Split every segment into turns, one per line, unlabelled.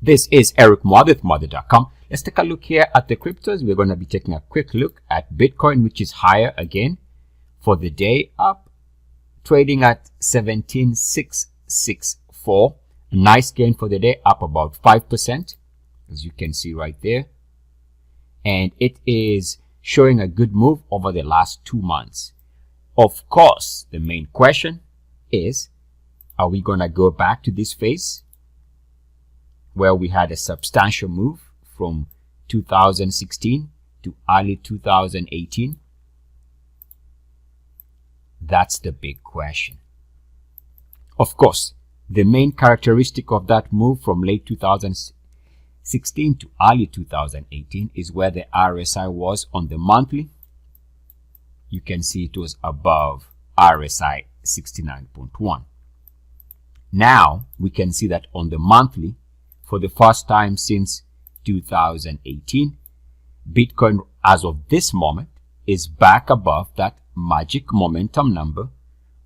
This is Eric Muathe, Muathe.com. Let's take a look here at the cryptos. We're going to be taking a quick look at Bitcoin, which is higher again for the day, up, trading at 17,664. A nice gain for the day, up about 5%, as you can see right there. And it is showing a good move over the last 2 months. Of course, the main question is, are we going to go back to this phase where we had a substantial move from 2016 to early 2018? That's the big question. Of course, the main characteristic of that move from late 2016 to early 2018 is where the RSI was on the monthly. You can see it was above RSI 69.1. Now we can see that on the monthly, for the first time since 2018, Bitcoin as of this moment is back above that magic momentum number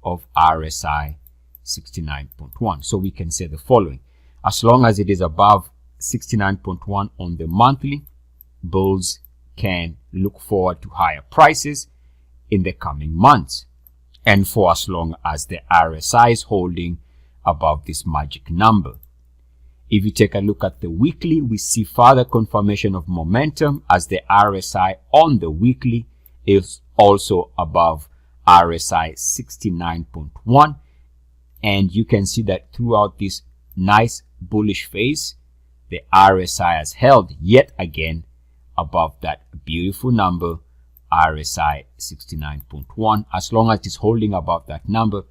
of RSI 69.1. So we can say the following: as long as it is above 69.1 on the monthly, bulls can look forward to higher prices in the coming months, and for as long as the RSI is holding above this magic number. If you take a look at the weekly, we see further confirmation of momentum as the RSI on the weekly is also above RSI 69.1, and you can see that throughout this nice bullish phase, the RSI has held yet again above that beautiful number RSI 69.1. As long as it's holding above that number,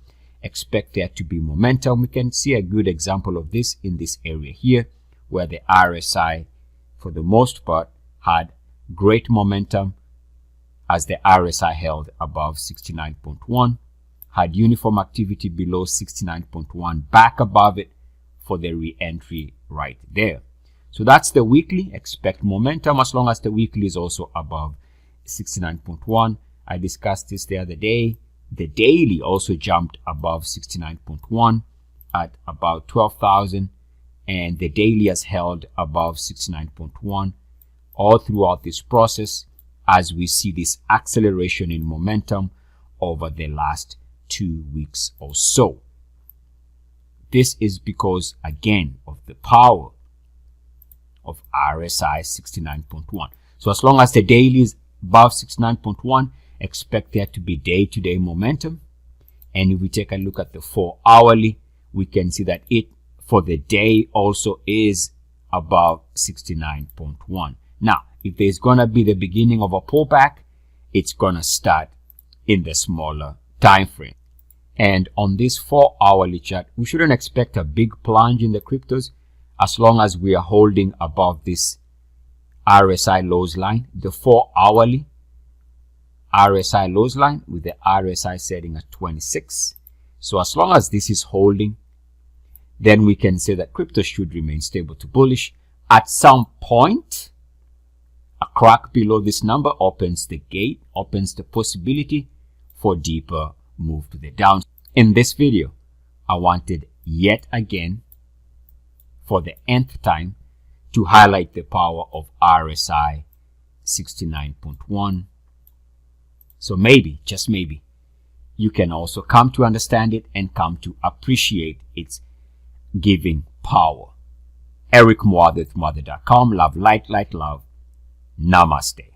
expect there to be momentum. We can see a good example of this in this area here, where the RSI for the most part had great momentum as the RSI held above 69.1, had uniform activity below 69.1, back above it for the re-entry right there. So that's the weekly. Expect momentum as long as the weekly is also above 69.1. I discussed this the other day. The daily also jumped above 69.1 at about 12,000, and the daily has held above 69.1 all throughout this process as we see this acceleration in momentum over the last 2 weeks or so. This is because, again, of the power of RSI 69.1. So as long as the daily is above 69.1, expect there to be day-to-day momentum. And if we take a look at the 4-hourly, we can see that it for the day also is above 69.1. Now, if there's going to be the beginning of a pullback, it's going to start in the smaller time frame. And on this 4-hourly chart, we shouldn't expect a big plunge in the cryptos as long as we are holding above this RSI lows line, the 4-hourly RSI lows line with the RSI setting at 26. So as long as this is holding, then we can say that crypto should remain stable to bullish. At some point, a crack below this number opens the gate, opens the possibility for deeper move to the downside. In this video, I wanted yet again, for the nth time, to highlight the power of RSI 69.1. So maybe, just maybe, you can also come to understand it and come to appreciate its giving power. Eric Muathe, Muathe.com. Love, light, love. Namaste.